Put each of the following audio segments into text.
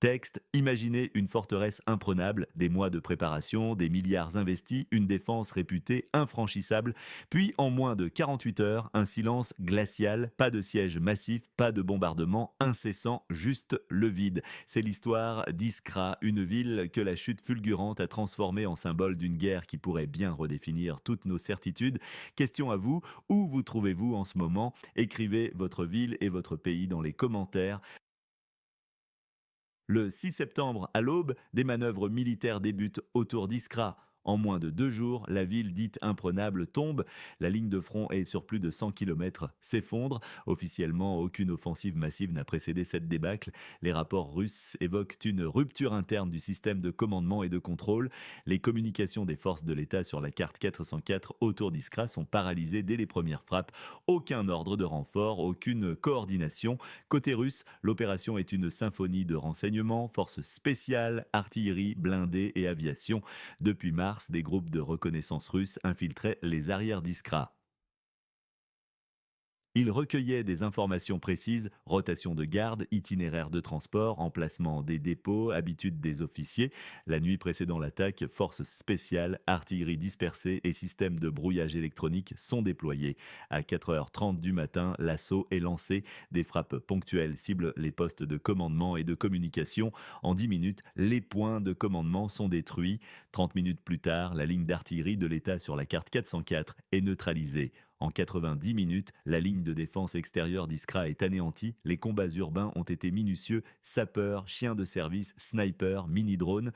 Texte, imaginez une forteresse imprenable, des mois de préparation, des milliards investis, une défense réputée infranchissable, puis en moins de 48 heures, un silence glacial, pas de siège massif, pas de bombardement incessant, juste le vide. C'est l'histoire d'Iskra, une ville que la chute fulgurante a transformée en symbole d'une guerre qui pourrait bien redéfinir toutes nos certitudes. Question à vous, où vous trouvez-vous en ce moment? Écrivez votre ville et votre pays dans les commentaires. Le 6 septembre, à l'aube, des manœuvres militaires débutent autour d'Iskra. En moins de 2 jours, la ville dite imprenable tombe. La ligne de front est sur plus de 100 kilomètres, s'effondre. Officiellement, aucune offensive massive n'a précédé cette débâcle. Les rapports russes évoquent une rupture interne du système de commandement et de contrôle. Les communications des forces de l'État sur la carte 404 autour d'Iskra sont paralysées dès les premières frappes. Aucun ordre de renfort, aucune coordination. Côté russe, l'opération est une symphonie de renseignements, forces spéciales, artillerie, blindés et aviation. Depuis mars, des groupes de reconnaissance russes infiltraient les arrières d'Iskra. Il recueillait des informations précises, rotation de garde, itinéraire de transport, emplacement des dépôts, habitudes des officiers. La nuit précédant l'attaque, forces spéciales, artillerie dispersée et systèmes de brouillage électronique sont déployés. À 4h30 du matin, l'assaut est lancé. Des frappes ponctuelles ciblent les postes de commandement et de communication. En 10 minutes, les points de commandement sont détruits. 30 minutes plus tard, la ligne d'artillerie de l'État sur la carte 404 est neutralisée. En 90 minutes, la ligne de défense extérieure d'Iskra est anéantie, les combats urbains ont été minutieux, sapeurs, chiens de service, snipers, mini-drones.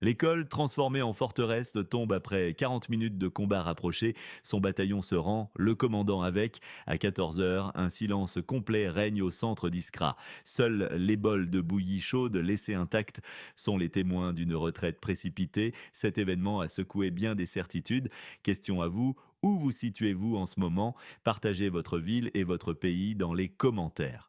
L'école, transformée en forteresse, tombe après 40 minutes de combat rapprochés. Son bataillon se rend, le commandant avec. À 14 heures, un silence complet règne au centre d'Iskra. Seuls les bols de bouillie chaude laissés intacts sont les témoins d'une retraite précipitée. Cet événement a secoué bien des certitudes. Question à vous, où vous situez-vous en ce moment? Partagez votre ville et votre pays dans les commentaires.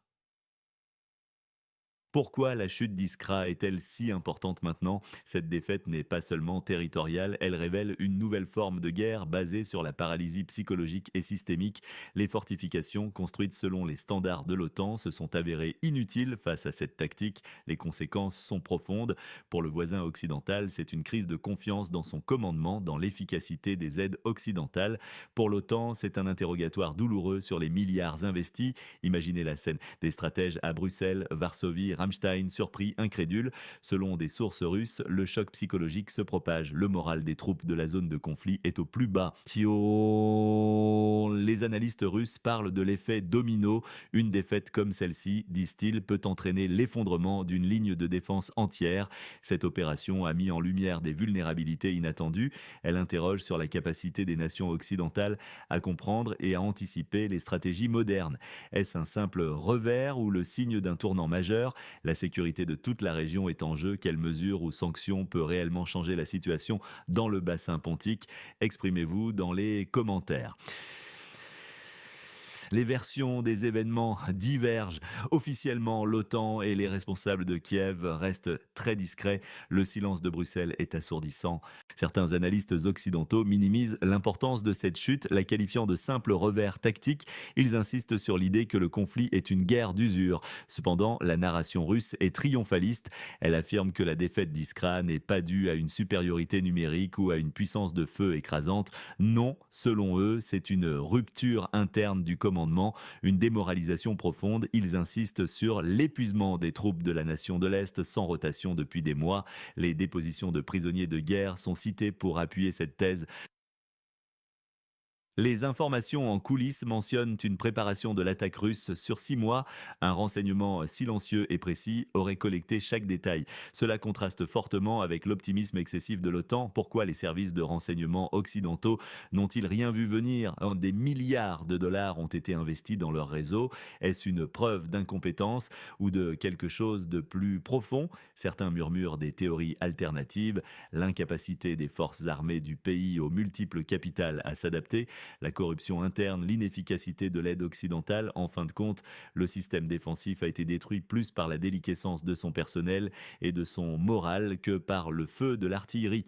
Pourquoi la chute d'Iskra est-elle si importante maintenant? Cette défaite n'est pas seulement territoriale, elle révèle une nouvelle forme de guerre basée sur la paralysie psychologique et systémique. Les fortifications, construites selon les standards de l'OTAN, se sont avérées inutiles face à cette tactique. Les conséquences sont profondes. Pour le voisin occidental, c'est une crise de confiance dans son commandement, dans l'efficacité des aides occidentales. Pour l'OTAN, c'est un interrogatoire douloureux sur les milliards investis. Imaginez la scène, des stratèges à Bruxelles, Varsovie, Rammstein, surpris, incrédules. Selon des sources russes, le choc psychologique se propage. Le moral des troupes de la zone de conflit est au plus bas. Les analystes russes parlent de l'effet domino. Une défaite comme celle-ci, disent-ils, peut entraîner l'effondrement d'une ligne de défense entière. Cette opération a mis en lumière des vulnérabilités inattendues. Elle interroge sur la capacité des nations occidentales à comprendre et à anticiper les stratégies modernes. Est-ce un simple revers ou le signe d'un tournant majeur? La sécurité de toute la région est en jeu. Quelle mesure ou sanction peut réellement changer la situation dans le bassin pontique? Exprimez-vous dans les commentaires. Les versions des événements divergent. Officiellement, l'OTAN et les responsables de Kiev restent très discrets. Le silence de Bruxelles est assourdissant. Certains analystes occidentaux minimisent l'importance de cette chute, la qualifiant de simple revers tactique. Ils insistent sur l'idée que le conflit est une guerre d'usure. Cependant, la narration russe est triomphaliste. Elle affirme que la défaite d'Iskra n'est pas due à une supériorité numérique ou à une puissance de feu écrasante. Non, selon eux, c'est une rupture interne du commandement, une démoralisation profonde. Ils insistent sur l'épuisement des troupes de la nation de l'Est sans rotation depuis des mois. Les dépositions de prisonniers de guerre sont citées pour appuyer cette thèse. Les informations en coulisses mentionnent une préparation de l'attaque russe sur 6 mois. Un renseignement silencieux et précis aurait collecté chaque détail. Cela contraste fortement avec l'optimisme excessif de l'OTAN. Pourquoi les services de renseignement occidentaux n'ont-ils rien vu venir? Des milliards de dollars ont été investis dans leur réseau. Est-ce une preuve d'incompétence ou de quelque chose de plus profond? Certains murmurent des théories alternatives, l'incapacité des forces armées du pays aux multiples capitales à s'adapter, la corruption interne, l'inefficacité de l'aide occidentale. En fin de compte, le système défensif a été détruit plus par la déliquescence de son personnel et de son moral que par le feu de l'artillerie.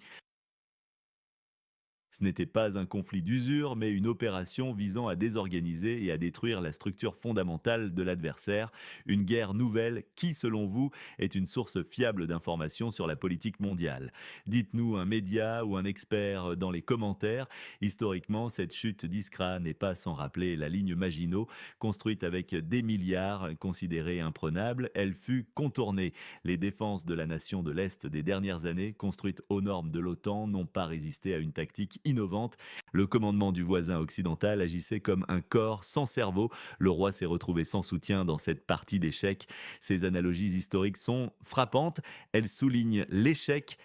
Ce n'était pas un conflit d'usure, mais une opération visant à désorganiser et à détruire la structure fondamentale de l'adversaire. Une guerre nouvelle qui, selon vous, est une source fiable d'informations sur la politique mondiale. Dites-nous un média ou un expert dans les commentaires. Historiquement, cette chute d'Iskra n'est pas sans rappeler la ligne Maginot, construite avec des milliards, considérée imprenable. Elle fut contournée. Les défenses de la nation de l'Est des dernières années, construites aux normes de l'OTAN, n'ont pas résisté à une tactique innovante. Le commandement du voisin occidental agissait comme un corps sans cerveau. Le roi s'est retrouvé sans soutien dans cette partie d'échecs. Ces analogies historiques sont frappantes. Elles soulignent l'échec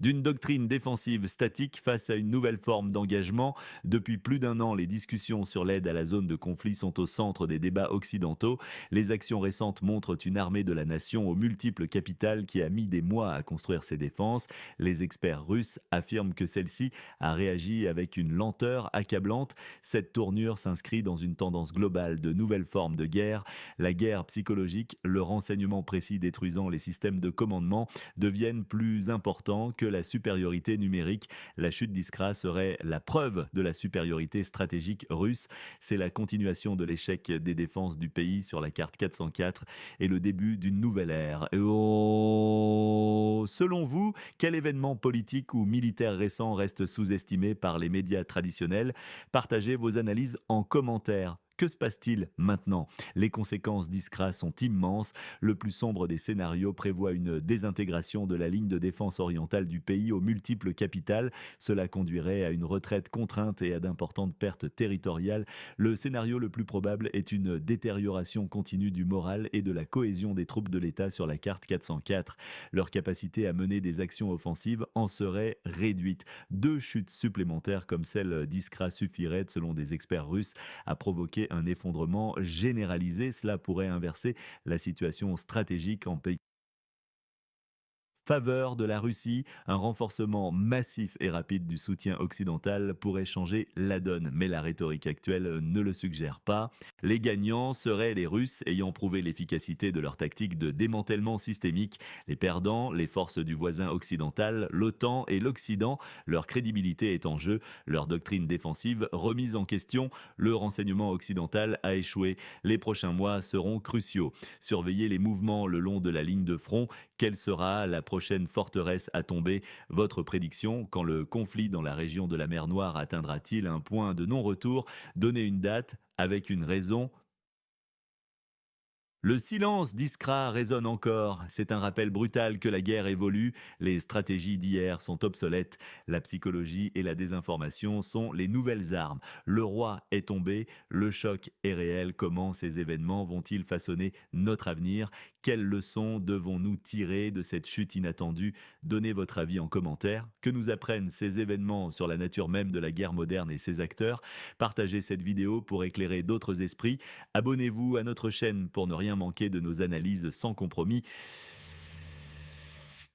d'une doctrine défensive statique face à une nouvelle forme d'engagement. Depuis plus d'un an, les discussions sur l'aide à la zone de conflit sont au centre des débats occidentaux. Les actions récentes montrent une armée de la nation aux multiples capitales qui a mis des mois à construire ses défenses. Les experts russes affirment que celle-ci a réagi avec une lenteur accablante. Cette tournure s'inscrit dans une tendance globale de nouvelles formes de guerre. La guerre psychologique, le renseignement précis détruisant les systèmes de commandement deviennent plus importants que la supériorité numérique. La chute d'Iskra serait la preuve de la supériorité stratégique russe. C'est la continuation de l'échec des défenses du pays sur la carte 404 et le début d'une nouvelle ère. Selon vous, quel événement politique ou militaire récent reste sous-estimé par les médias traditionnels? Partagez vos analyses en commentaire. Que se passe-t-il maintenant? Les conséquences d'Iskra sont immenses. Le plus sombre des scénarios prévoit une désintégration de la ligne de défense orientale du pays aux multiples capitales. Cela conduirait à une retraite contrainte et à d'importantes pertes territoriales. Le scénario le plus probable est une détérioration continue du moral et de la cohésion des troupes de l'État sur la carte 404. Leur capacité à mener des actions offensives en serait réduite. Deux chutes supplémentaires comme celle d'Iskra suffiraient, selon des experts russes, à provoquer un effondrement généralisé. Cela pourrait inverser la situation stratégique en pays faveur de la Russie, un renforcement massif et rapide du soutien occidental pourrait changer la donne, mais la rhétorique actuelle ne le suggère pas. Les gagnants seraient les Russes ayant prouvé l'efficacité de leur tactique de démantèlement systémique. Les perdants, les forces du voisin occidental, l'OTAN et l'Occident, leur crédibilité est en jeu, leur doctrine défensive remise en question, le renseignement occidental a échoué. Les prochains mois seront cruciaux. Surveillez les mouvements le long de la ligne de front. Quelle sera la prochaine forteresse à tomber? Votre prédiction, quand le conflit dans la région de la mer Noire atteindra-t-il un point de non-retour? Donnez une date avec une raison. Le silence d'Iskra résonne encore. C'est un rappel brutal que la guerre évolue. Les stratégies d'hier sont obsolètes. La psychologie et la désinformation sont les nouvelles armes. Le roi est tombé. Le choc est réel. Comment ces événements vont-ils façonner notre avenir? Quelles leçons devons-nous tirer de cette chute inattendue? Donnez votre avis en commentaire. Que nous apprennent ces événements sur la nature même de la guerre moderne et ses acteurs? Partagez cette vidéo pour éclairer d'autres esprits. Abonnez-vous à notre chaîne pour ne rien manquer de nos analyses sans compromis.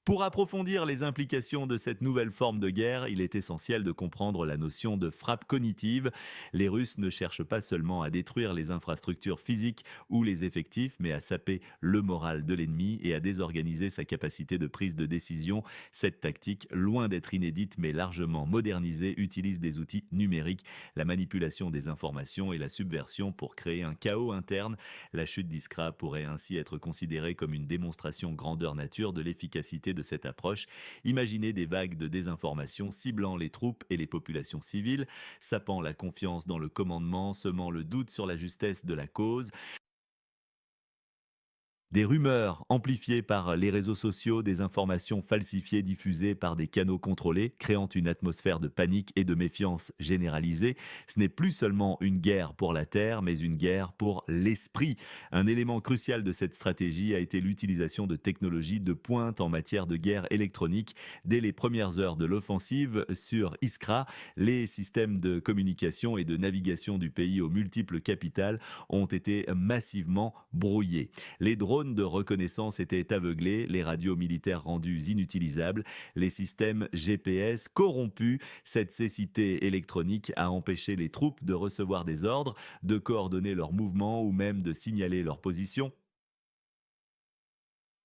Pour approfondir les implications de cette nouvelle forme de guerre, il est essentiel de comprendre la notion de frappe cognitive. Les Russes ne cherchent pas seulement à détruire les infrastructures physiques ou les effectifs, mais à saper le moral de l'ennemi et à désorganiser sa capacité de prise de décision. Cette tactique, loin d'être inédite mais largement modernisée, utilise des outils numériques, la manipulation des informations et la subversion pour créer un chaos interne. La chute d'Iskra pourrait ainsi être considérée comme une démonstration grandeur nature de l'efficacité de cette approche. Imaginez des vagues de désinformation ciblant les troupes et les populations civiles, sapant la confiance dans le commandement, semant le doute sur la justesse de la cause. Des rumeurs amplifiées par les réseaux sociaux, des informations falsifiées diffusées par des canaux contrôlés, créant une atmosphère de panique et de méfiance généralisée. Ce n'est plus seulement une guerre pour la terre, mais une guerre pour l'esprit. Un élément crucial de cette stratégie a été l'utilisation de technologies de pointe en matière de guerre électronique. Dès les premières heures de l'offensive sur Iskra, les systèmes de communication et de navigation du pays aux multiples capitales ont été massivement brouillés. Les drones de reconnaissance étaient aveuglés, les radios militaires rendues inutilisables, les systèmes GPS corrompus. Cette cécité électronique a empêché les troupes de recevoir des ordres, de coordonner leurs mouvements ou même de signaler leur position.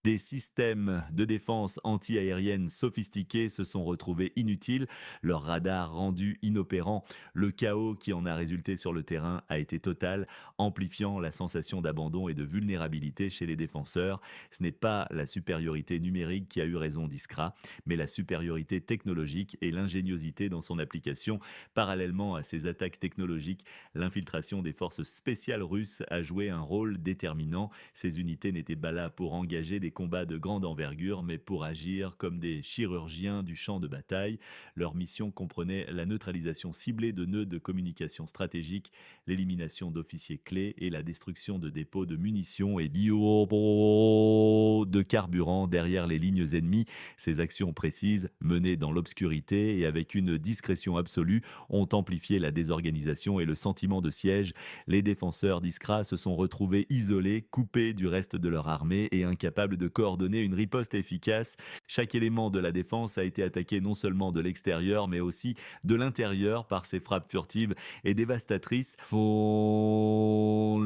Des systèmes de défense anti-aérienne sophistiqués se sont retrouvés inutiles, leurs radars rendus inopérants. Le chaos qui en a résulté sur le terrain a été total, amplifiant la sensation d'abandon et de vulnérabilité chez les défenseurs. Ce n'est pas la supériorité numérique qui a eu raison d'Iskra, mais la supériorité technologique et l'ingéniosité dans son application. Parallèlement à ces attaques technologiques, l'infiltration des forces spéciales russes a joué un rôle déterminant. Ces unités n'étaient pas là pour engager des combats de grande envergure, mais pour agir comme des chirurgiens du champ de bataille. Leur mission comprenait la neutralisation ciblée de nœuds de communication stratégiques, l'élimination d'officiers clés et la destruction de dépôts de munitions et de carburant derrière les lignes ennemies. Ces actions précises, menées dans l'obscurité et avec une discrétion absolue, ont amplifié la désorganisation et le sentiment de siège. Les défenseurs d'Iskra se sont retrouvés isolés, coupés du reste de leur armée et incapables de coordonner une riposte efficace. Chaque élément de la défense a été attaqué non seulement de l'extérieur, mais aussi de l'intérieur par ces frappes furtives et dévastatrices.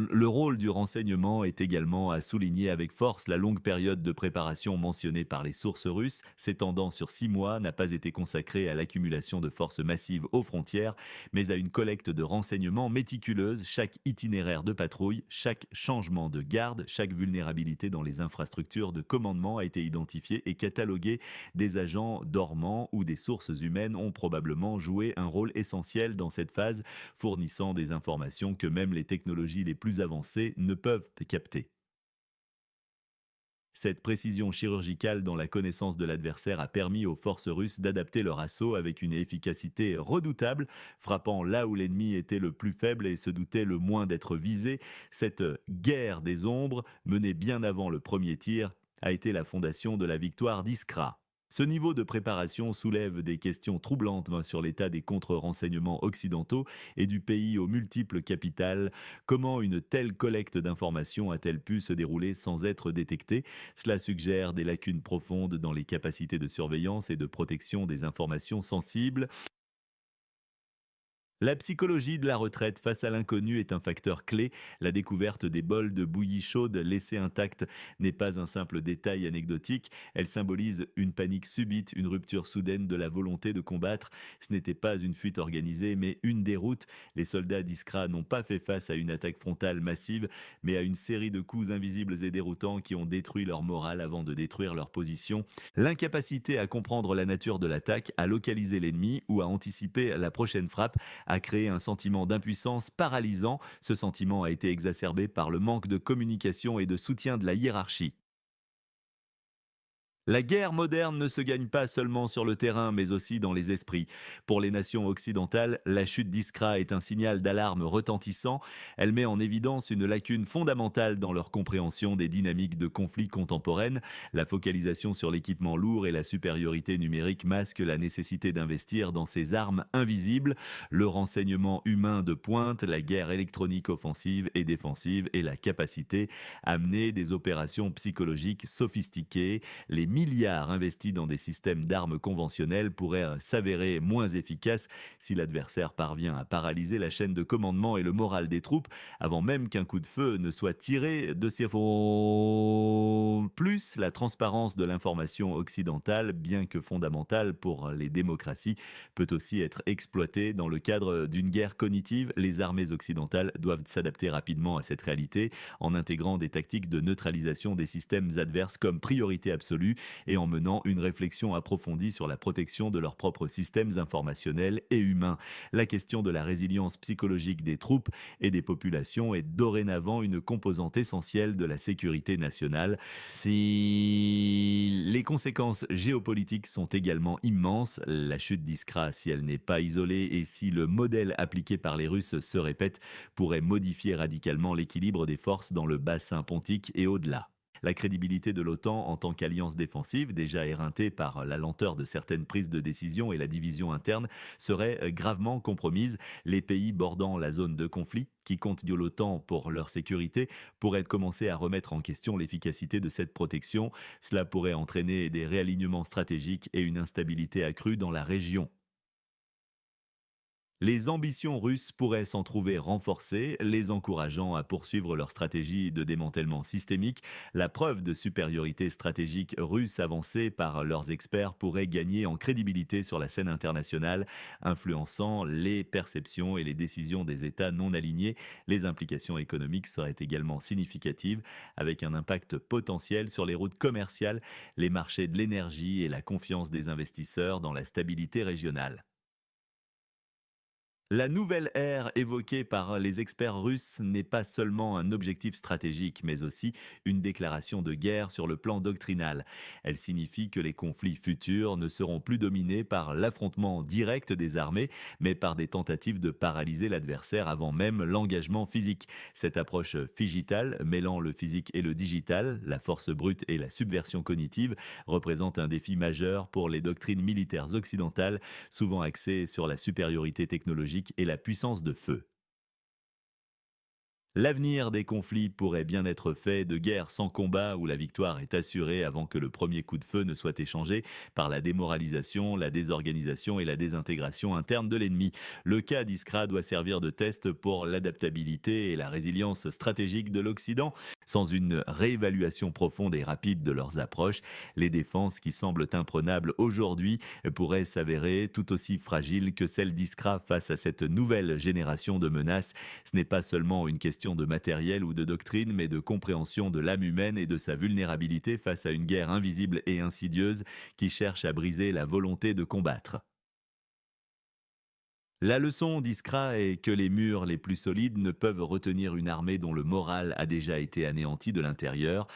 Le rôle du renseignement est également à souligner avec force. La longue période de préparation mentionnée par les sources russes, s'étendant sur 6 mois, n'a pas été consacrée à l'accumulation de forces massives aux frontières, mais à une collecte de renseignements méticuleuse. Chaque itinéraire de patrouille, chaque changement de garde, chaque vulnérabilité dans les infrastructures de commandement a été identifiée et cataloguée. Des agents dormants ou des sources humaines ont probablement joué un rôle essentiel dans cette phase, fournissant des informations que même les technologies les plus avancées ne peuvent capter. Cette précision chirurgicale dans la connaissance de l'adversaire a permis aux forces russes d'adapter leur assaut avec une efficacité redoutable, frappant là où l'ennemi était le plus faible et se doutait le moins d'être visé. Cette guerre des ombres, menée bien avant le premier tir, a été la fondation de la victoire d'Iskra. Ce niveau de préparation soulève des questions troublantes sur l'état des contre-renseignements occidentaux et du pays aux multiples capitales. Comment une telle collecte d'informations a-t-elle pu se dérouler sans être détectée? Cela suggère des lacunes profondes dans les capacités de surveillance et de protection des informations sensibles. La psychologie de la retraite face à l'inconnu est un facteur clé. La découverte des bols de bouillie chaude laissés intacts n'est pas un simple détail anecdotique. Elle symbolise une panique subite, une rupture soudaine de la volonté de combattre. Ce n'était pas une fuite organisée, mais une déroute. Les soldats d'Iskra n'ont pas fait face à une attaque frontale massive, mais à une série de coups invisibles et déroutants qui ont détruit leur morale avant de détruire leur position. L'incapacité à comprendre la nature de l'attaque, à localiser l'ennemi ou à anticiper la prochaine frappe a créé un sentiment d'impuissance paralysant. Ce sentiment a été exacerbé par le manque de communication et de soutien de la hiérarchie. La guerre moderne ne se gagne pas seulement sur le terrain, mais aussi dans les esprits. Pour les nations occidentales, la chute d'Iskra est un signal d'alarme retentissant. Elle met en évidence une lacune fondamentale dans leur compréhension des dynamiques de conflits contemporaines. La focalisation sur l'équipement lourd et la supériorité numérique masquent la nécessité d'investir dans ces armes invisibles. Le renseignement humain de pointe, la guerre électronique offensive et défensive et la capacité à mener des opérations psychologiques sophistiquées. Les milliards investis dans des systèmes d'armes conventionnelles pourraient s'avérer moins efficaces si l'adversaire parvient à paralyser la chaîne de commandement et le moral des troupes avant même qu'un coup de feu ne soit tiré de ces fonds. Plus, la transparence de l'information occidentale, bien que fondamentale pour les démocraties, peut aussi être exploitée dans le cadre d'une guerre cognitive. Les armées occidentales doivent s'adapter rapidement à cette réalité en intégrant des tactiques de neutralisation des systèmes adverses comme priorité absolue et en menant une réflexion approfondie sur la protection de leurs propres systèmes informationnels et humains. La question de la résilience psychologique des troupes et des populations est dorénavant une composante essentielle de la sécurité nationale. Si les conséquences géopolitiques sont également immenses, la chute d'Iskra, si elle n'est pas isolée et si le modèle appliqué par les Russes se répète, pourrait modifier radicalement l'équilibre des forces dans le bassin pontique et au-delà. La crédibilité de l'OTAN en tant qu'alliance défensive, déjà éreintée par la lenteur de certaines prises de décision et la division interne, serait gravement compromise. Les pays bordant la zone de conflit, qui comptent de l'OTAN pour leur sécurité, pourraient commencer à remettre en question l'efficacité de cette protection. Cela pourrait entraîner des réalignements stratégiques et une instabilité accrue dans la région. Les ambitions russes pourraient s'en trouver renforcées, les encourageant à poursuivre leur stratégie de démantèlement systémique. La preuve de supériorité stratégique russe avancée par leurs experts pourrait gagner en crédibilité sur la scène internationale, influençant les perceptions et les décisions des États non alignés. Les implications économiques seraient également significatives, avec un impact potentiel sur les routes commerciales, les marchés de l'énergie et la confiance des investisseurs dans la stabilité régionale. La nouvelle ère évoquée par les experts russes n'est pas seulement un objectif stratégique, mais aussi une déclaration de guerre sur le plan doctrinal. Elle signifie que les conflits futurs ne seront plus dominés par l'affrontement direct des armées, mais par des tentatives de paralyser l'adversaire avant même l'engagement physique. Cette approche figitale, mêlant le physique et le digital, la force brute et la subversion cognitive, représente un défi majeur pour les doctrines militaires occidentales, souvent axées sur la supériorité technologique et la puissance de feu. L'avenir des conflits pourrait bien être fait de guerres sans combat où la victoire est assurée avant que le premier coup de feu ne soit échangé par la démoralisation, la désorganisation et la désintégration interne de l'ennemi. Le cas d'Iskra doit servir de test pour l'adaptabilité et la résilience stratégique de l'Occident. Sans une réévaluation profonde et rapide de leurs approches, les défenses qui semblent imprenables aujourd'hui pourraient s'avérer tout aussi fragiles que celles d'Iskra face à cette nouvelle génération de menaces. Ce n'est pas seulement une question de matériel ou de doctrine, mais de compréhension de l'âme humaine et de sa vulnérabilité face à une guerre invisible et insidieuse qui cherche à briser la volonté de combattre. La leçon d'Iskra est que les murs les plus solides ne peuvent retenir une armée dont le moral a déjà été anéanti de l'intérieur.